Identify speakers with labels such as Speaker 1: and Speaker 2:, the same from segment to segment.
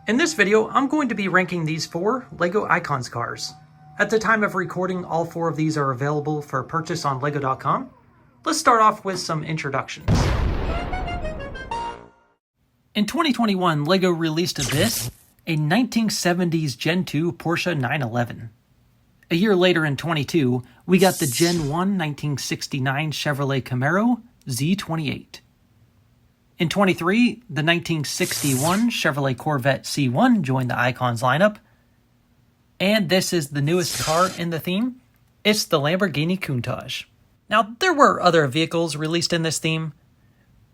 Speaker 1: In this video, I'm going to be ranking these 4 LEGO Icons cars. At the time of recording, all 4 of these are available for purchase on LEGO.com. Let's start off with some introductions. In 2021, LEGO released this, a 1970s Gen 2 Porsche 911. A year later in 22, we got the Gen 1 1969 Chevrolet Camaro Z28. In 23, the 1961 Chevrolet Corvette C1 joined the Icons lineup. And this is the newest car in the theme. It's the Lamborghini Countach. Now, there were other vehicles released in this theme,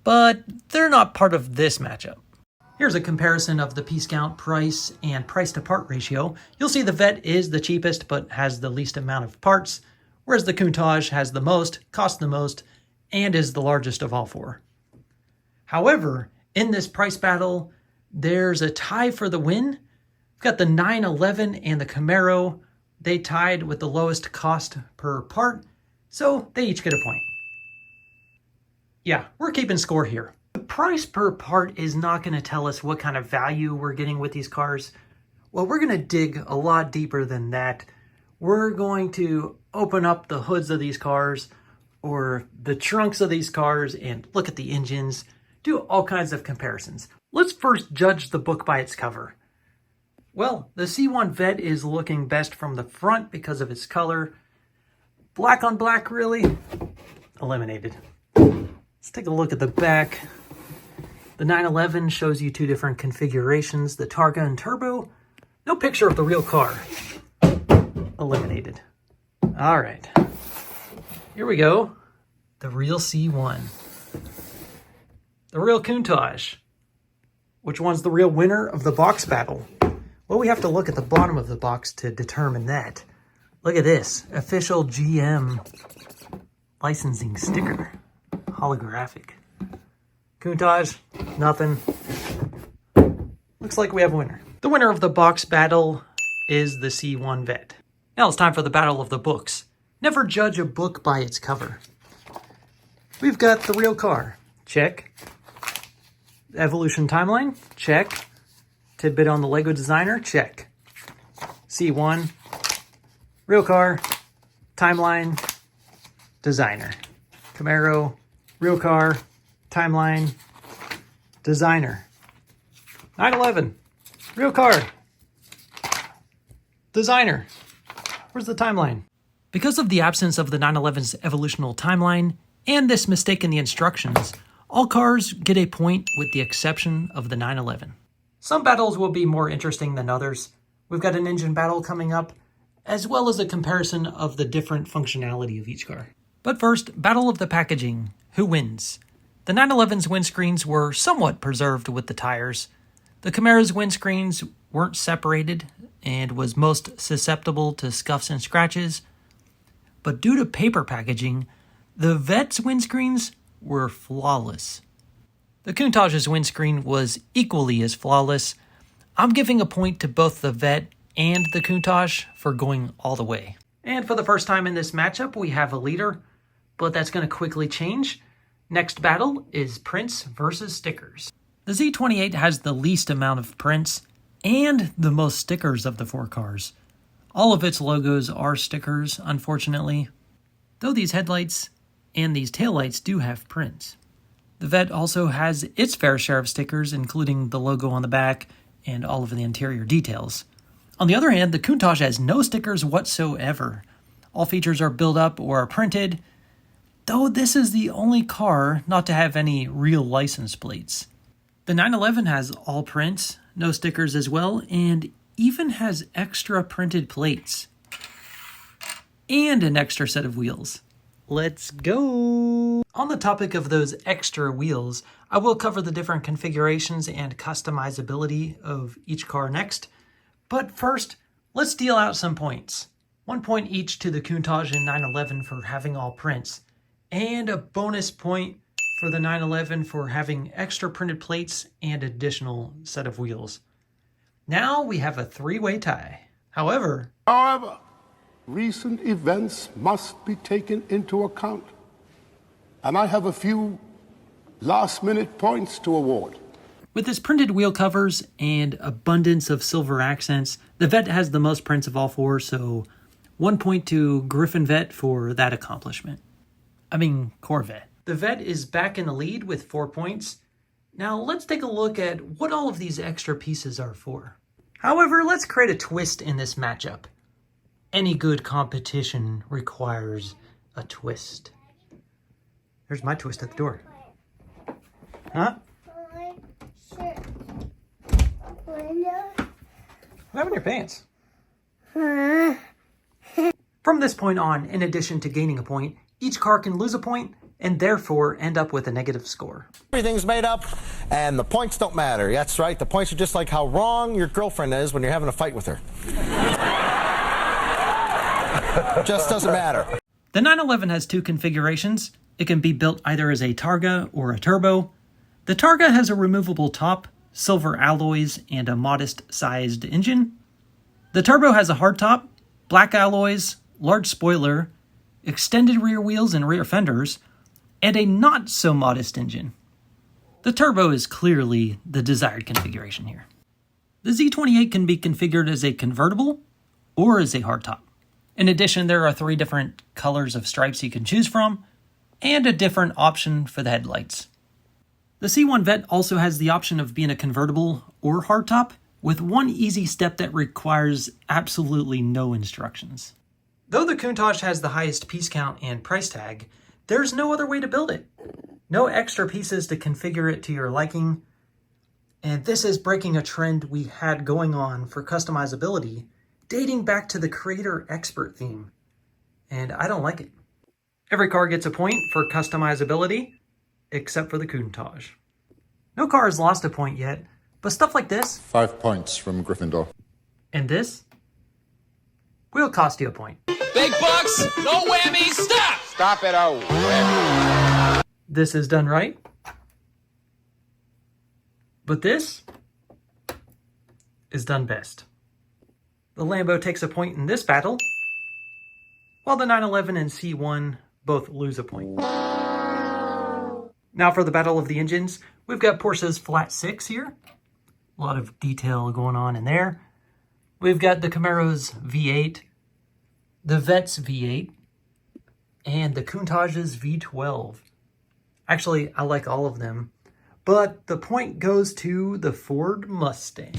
Speaker 1: but they're not part of this matchup. Here's a comparison of the piece count, price, and price to part ratio. You'll see the Vette is the cheapest, but has the least amount of parts, whereas the Countach has the most, costs the most, and is the largest of all 4. However, in this price battle, there's a tie for the win. We've got the 911 and the Camaro. They tied with the lowest cost per part, so they each get a point. Yeah, we're keeping score here. The price per part is not going to tell us what kind of value we're getting with these cars. Well, we're going to dig a lot deeper than that. We're going to open up the hoods of these cars or the trunks of these cars and look at the engines. Do all kinds of comparisons. Let's first judge the book by its cover. Well, the C1 Vette is looking best from the front because of its color. Black on black, really? Eliminated. Let's take a look at the back. The 911 shows you 2 different configurations, the Targa and Turbo. No picture of the real car. Eliminated. All right. Here we go. The real C1. The real Countach. Which one's the real winner of the box battle? Well, we have to look at the bottom of the box to determine that. Look at this. Official GM licensing sticker. Holographic. Countach, nothing. Looks like we have a winner. The winner of the box battle is the C1 Vette. Now it's time for the battle of the books. Never judge a book by its cover. We've got the real car. Check. Evolution timeline? Check. Tidbit on the LEGO designer? Check. C1. Real car. Timeline. Designer. Camaro. Real car. Timeline. Designer. 911. Real car. Designer. Where's the timeline? Because of the absence of the 911's evolutional timeline and this mistake in the instructions, all cars get a point with the exception of the 911. Some battles will be more interesting than others. We've got an engine battle coming up, as well as a comparison of the different functionality of each car. But first, battle of the packaging. Who wins? The 911's windscreens were somewhat preserved with the tires. The Camaro's windscreens weren't separated and was most susceptible to scuffs and scratches. But due to paper packaging, the Vette's windscreens were flawless. The Countach's windscreen was equally as flawless. I'm giving a point to both the Vette and the Countach for going all the way. And for the first time in this matchup, we have a leader, but that's going to quickly change. Next battle is prints versus stickers. The Z28 has the least amount of prints and the most stickers of the 4 cars. All of its logos are stickers, unfortunately, though these headlights and these taillights do have prints. The Vette also has its fair share of stickers, including the logo on the back and all of the interior details. On the other hand, the Countach has no stickers whatsoever. All features are built up or are printed, though this is the only car not to have any real license plates. The 911 has all prints, no stickers as well, and even has extra printed plates. And an extra set of wheels. Let's go! On the topic of those extra wheels, I will cover the different configurations and customizability of each car next. But first, let's deal out some points. 1 point each to the Countach and 911 for having all prints, and a bonus point for the 911 for having extra printed plates and additional set of wheels. Now we have a 3-way tie. However,
Speaker 2: recent events must be taken into account. And I have a few last-minute points to award.
Speaker 1: With its printed wheel covers and abundance of silver accents, the Vette has the most prints of all four, so 1 point to Griffin Vette for that accomplishment. Corvette. The Vette is back in the lead with 4 points. Now let's take a look at what all of these extra pieces are for. However, let's create a twist in this matchup. Any good competition requires a twist. There's my twist at the door. Huh? What happened to your pants? From this point on, in addition to gaining a point, each car can lose a point and therefore end up with a negative score.
Speaker 3: Everything's made up and the points don't matter. That's right. The points are just like how wrong your girlfriend is when you're having a fight with her. Just doesn't matter.
Speaker 1: The 911 has two configurations. It can be built either as a Targa or a turbo. The Targa has a removable top, silver alloys, and a modest-sized engine. The turbo has a hardtop, black alloys, large spoiler, extended rear wheels and rear fenders, and a not-so-modest engine. The turbo is clearly the desired configuration here. The Z28 can be configured as a convertible or as a hardtop. In addition, there are 3 different colors of stripes you can choose from, and a different option for the headlights. The C1 Vette also has the option of being a convertible or hardtop, with one easy step that requires absolutely no instructions. Though the Countach has the highest piece count and price tag, there's no other way to build it. No extra pieces to configure it to your liking, and this is breaking a trend we had going on for customizability dating back to the Creator Expert theme, and I don't like it. Every car gets a point for customizability, except for the Countach. No car has lost a point yet, but stuff like this,
Speaker 2: 5 points from Gryffindor.
Speaker 1: and this, will cost you a point.
Speaker 4: Big bucks, no whammies, stop!
Speaker 5: Stop it, oh.
Speaker 1: This is done right, but this is done best. The Lambo takes a point in this battle, while the 911 and C1 both lose a point. Now for the battle of the engines, we've got Porsche's Flat 6 here. A lot of detail going on in there. We've got the Camaro's V8, the Vette's V8, and the Countach's V12. Actually, I like all of them, but the point goes to the Ford Mustang.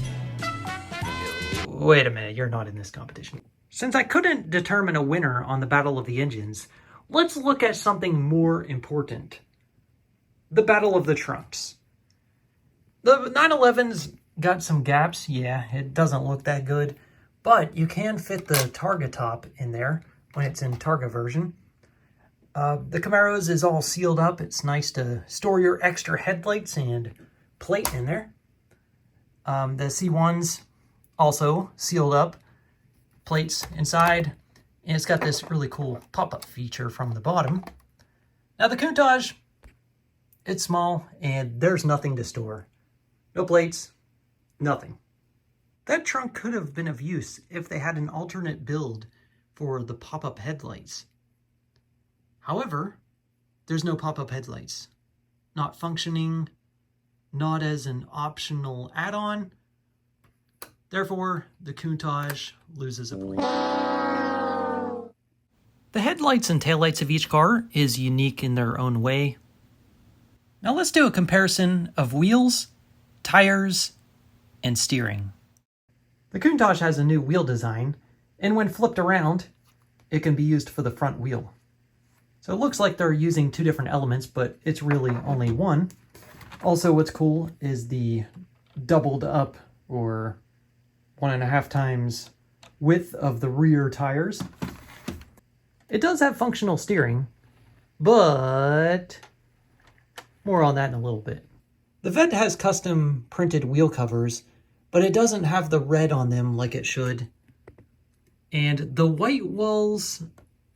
Speaker 1: Wait a minute, you're not in this competition. Since I couldn't determine a winner on the Battle of the Engines, let's look at something more important. The Battle of the Trunks. The 911's got some gaps, yeah, it doesn't look that good, but you can fit the Targa top in there when it's in Targa version. The Camaro's is all sealed up. It's nice to store your extra headlights and plate in there. The C1's also sealed up, plates inside, and it's got this really cool pop-up feature from the bottom. Now the Countach, it's small and there's nothing to store. No plates, nothing. That trunk could have been of use if they had an alternate build for the pop-up headlights. However, there's no pop-up headlights. Not functioning, not as an optional add-on. Therefore, the Countach loses a point. The headlights and taillights of each car is unique in their own way. Now let's do a comparison of wheels, tires, and steering. The Countach has a new wheel design, and when flipped around, it can be used for the front wheel. So it looks like they're using 2 different elements, but it's really only one. Also, what's cool is the doubled up, or 1.5 times width of the rear tires. It does have functional steering, but more on that in a little bit. The Vette has custom printed wheel covers, but it doesn't have the red on them like it should. And the white walls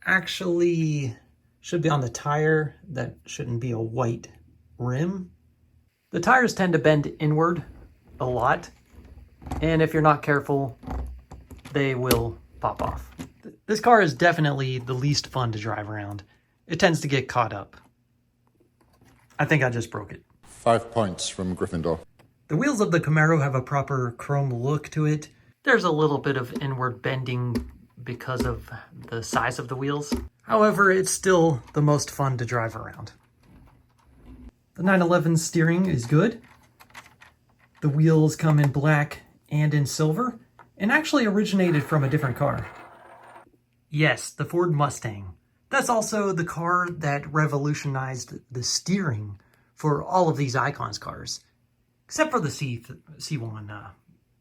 Speaker 1: actually should be on the tire. That shouldn't be a white rim. The tires tend to bend inward a lot, and if you're not careful, they will pop off. This car is definitely the least fun to drive around. It tends to get caught up. I think I just broke it.
Speaker 2: 5 points from Gryffindor.
Speaker 1: The wheels of the Camaro have a proper chrome look to it. There's a little bit of inward bending because of the size of the wheels. However, it's still the most fun to drive around. The 911 steering is good. The wheels come in black and in silver, and actually originated from a different car. Yes, the Ford Mustang. That's also the car that revolutionized the steering for all of these Icons cars. Except for the C1,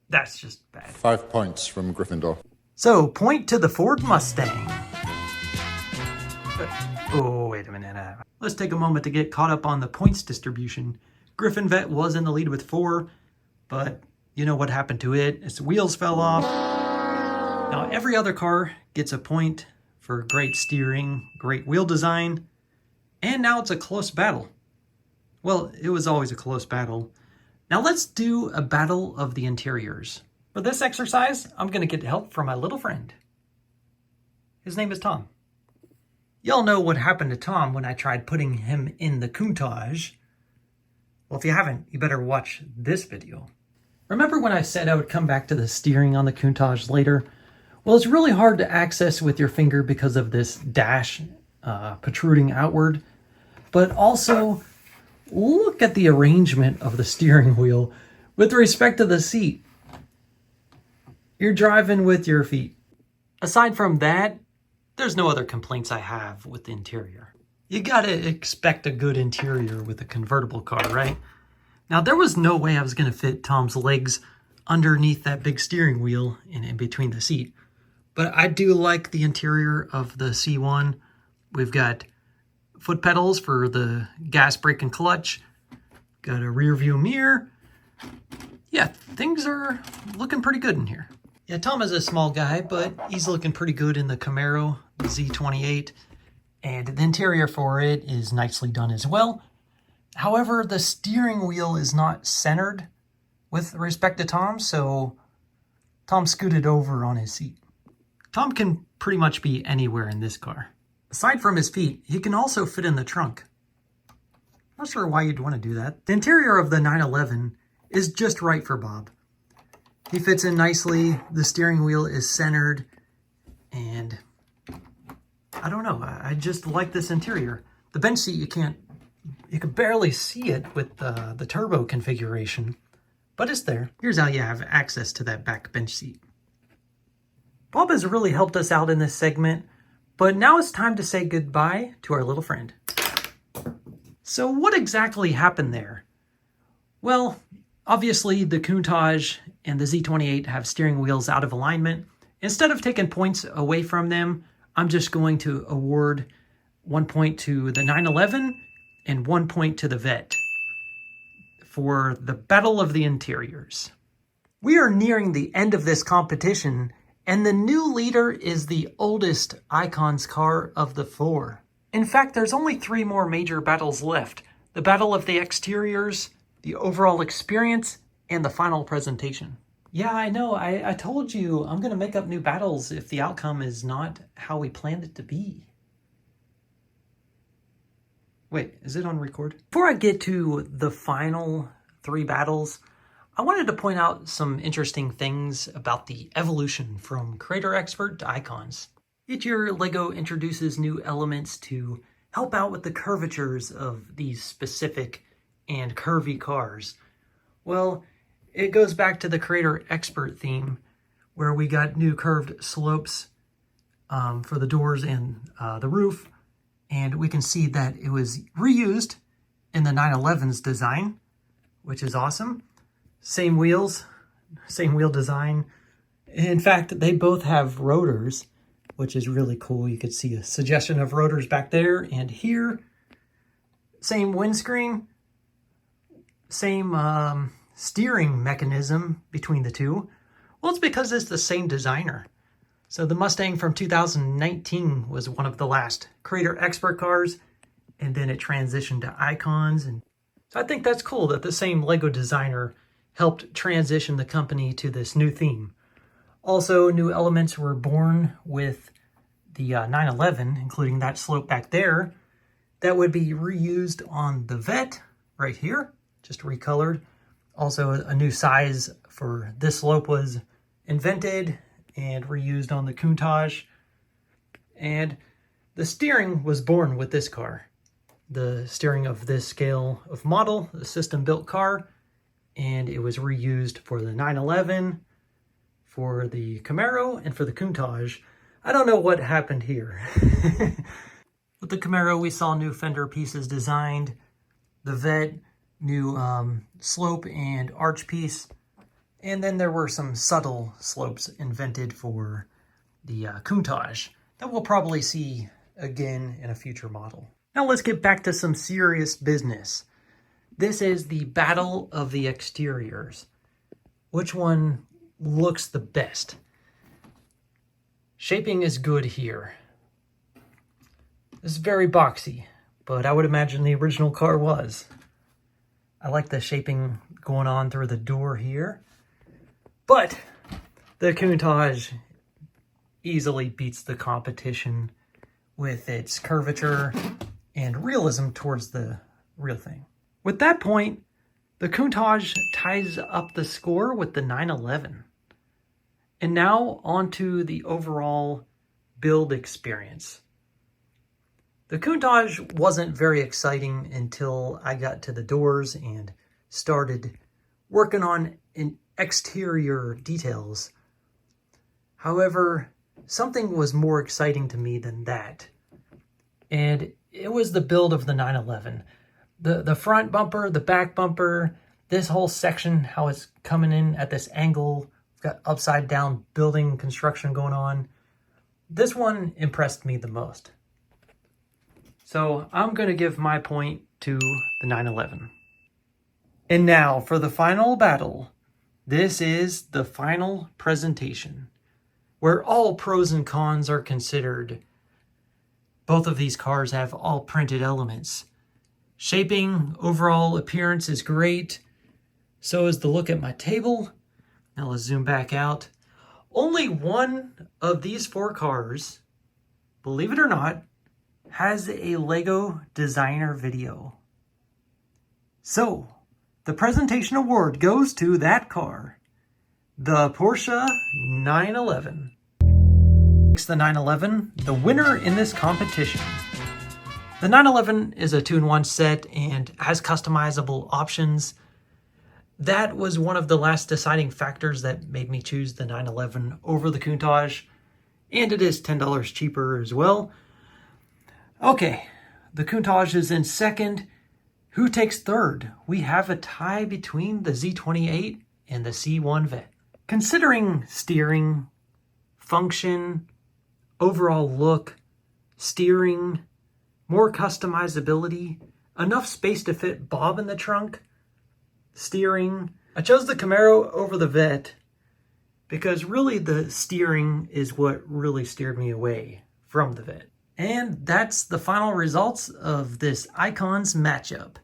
Speaker 1: that's just bad.
Speaker 6: 5 points from Gryffindor.
Speaker 1: So, point to the Ford Mustang. Oh, wait a minute. Let's take a moment to get caught up on the points distribution. Griffin Vet was in the lead with 4, but you know what happened to it. Its wheels fell off. Now, every other car gets a point for great steering, great wheel design, and now it's a close battle. Well, it was always a close battle. Now let's do a battle of the interiors. For this exercise, I'm going to get help from my little friend. His name is Tom. Y'all know what happened to Tom when I tried putting him in the Countach. Well, if you haven't, you better watch this video. Remember when I said I would come back to the steering on the Countach later? Well, it's really hard to access with your finger because of this dash protruding outward. But also, look at the arrangement of the steering wheel with respect to the seat. You're driving with your feet. Aside from that, there's no other complaints I have with the interior. You gotta expect a good interior with a convertible car, right? Now, there was no way I was gonna fit Tom's legs underneath that big steering wheel and in between the seat. But I do like the interior of the C1. We've got foot pedals for the gas, brake, and clutch. Got a rear view mirror. Yeah, things are looking pretty good in here. Yeah, Tom is a small guy, but he's looking pretty good in the Camaro, the Z28. And the interior for it is nicely done as well. However, the steering wheel is not centered with respect to Tom, so Tom scooted over on his seat. Tom can pretty much be anywhere in this car. Aside from his feet, he can also fit in the trunk. Not sure why you'd want to do that. The interior of the 911 is just right for Bob. He fits in nicely, the steering wheel is centered, and I don't know, I just like this interior. The bench seat, you can barely see it with the turbo configuration, but it's there. Here's how you have access to that back bench seat. Bob has really helped us out in this segment, but now it's time to say goodbye to our little friend. So what exactly happened there? Well, obviously the Countach and the Z28 have steering wheels out of alignment. Instead of taking points away from them, I'm just going to award 1 point to the 911 and 1 point to the Vet for the Battle of the Interiors. We are nearing the end of this competition, and the new leader is the oldest Icons car of the 4. In fact, there's only 3 more major battles left. The Battle of the Exteriors, the overall experience, and the final presentation. Yeah, I know. I told you I'm going to make up new battles if the outcome is not how we planned it to be. Wait, is it on record? Before I get to the final 3 battles, I wanted to point out some interesting things about the evolution from Creator Expert to Icons. Each year, LEGO introduces new elements to help out with the curvatures of these specific and curvy cars. Well, it goes back to the Creator Expert theme, where we got new curved slopes for the doors and the roof, and we can see that it was reused in the 911's design, which is awesome. Same wheels, same wheel design. In fact, they both have rotors, which is really cool. You could see a suggestion of rotors back there and here. Same windscreen, same steering mechanism between the two. Well, it's because it's the same designer. So the Mustang from 2019 was one of the last Creator Expert cars, and then it transitioned to Icons. And so I think that's cool that the same LEGO designer helped transition the company to this new theme. Also, new elements were born with the 911, including that slope back there, that would be reused on the Vet right here, just recolored. Also, a new size for this slope was invented and reused on the Countach. And the steering was born with this car. The steering of this scale of model, the system-built car, and it was reused for the 911, for the Camaro, and for the Countach. I don't know what happened here. With the Camaro, we saw new fender pieces designed. The Vette, new slope and arch piece. And then there were some subtle slopes invented for the Countach that we'll probably see again in a future model. Now let's get back to some serious business. This is the battle of the exteriors. Which one looks the best? Shaping is good here. This is very boxy, but I would imagine the original car was. I like the shaping going on through the door here. But the Countach easily beats the competition with its curvature and realism towards the real thing. With that point, the Countach ties up the score with the 911. And now onto the overall build experience. The Countach wasn't very exciting until I got to the doors and started working on exterior details. However, something was more exciting to me than that. And it was the build of the 911. The front bumper, the back bumper, this whole section, how it's coming in at this angle, got upside down building construction going on. This one impressed me the most. So I'm going to give my point to the 911. And now for the final battle. This is the final presentation, where all pros and cons are considered. Both of these cars have all printed elements. Shaping, overall appearance is great. So is the look at my table. Now let's zoom back out. Only one of these four cars, believe it or not, has a Lego designer video. So, the presentation award goes to that car, the Porsche 911. Makes the 911 the winner in this competition. The 911 is a 2-in-1 set and has customizable options. That was one of the last deciding factors that made me choose the 911 over the Countach, and it is $10 cheaper as well. Okay, the Countach is in second. Who takes third? We have a tie between the Z28 and the C1 Vette. Considering steering, function, overall look, steering, more customizability, enough space to fit Bob in the trunk, steering, I chose the Camaro over the Vette because really the steering is what really steered me away from the Vette. And that's the final results of this Icons matchup.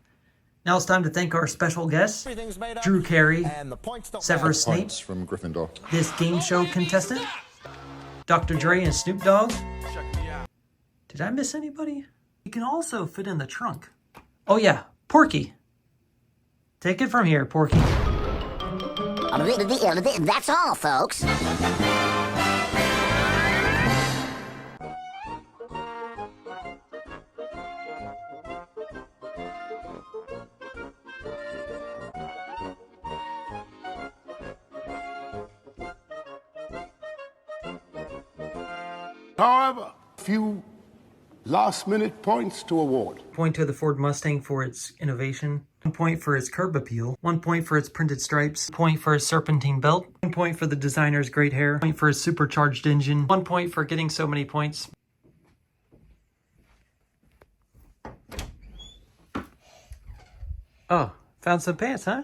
Speaker 1: Now it's time to thank our special guests, Drew Carey, Severus Snape,
Speaker 6: Points from Gryffindor.
Speaker 1: this game show contestant, Dr. Dre and Snoop Dogg. Did I miss anybody? You can also fit in the trunk. Oh yeah, Porky. Take it from here, Porky.
Speaker 7: That's all, folks.
Speaker 2: However, few last-minute points to award.
Speaker 1: Point to the Ford Mustang for its innovation. 1 point for its curb appeal. 1 point for its printed stripes. 1 point for its serpentine belt. 1 point for the designer's great hair. 1 point for its supercharged engine. 1 point for getting so many points. Oh, found some pants, huh?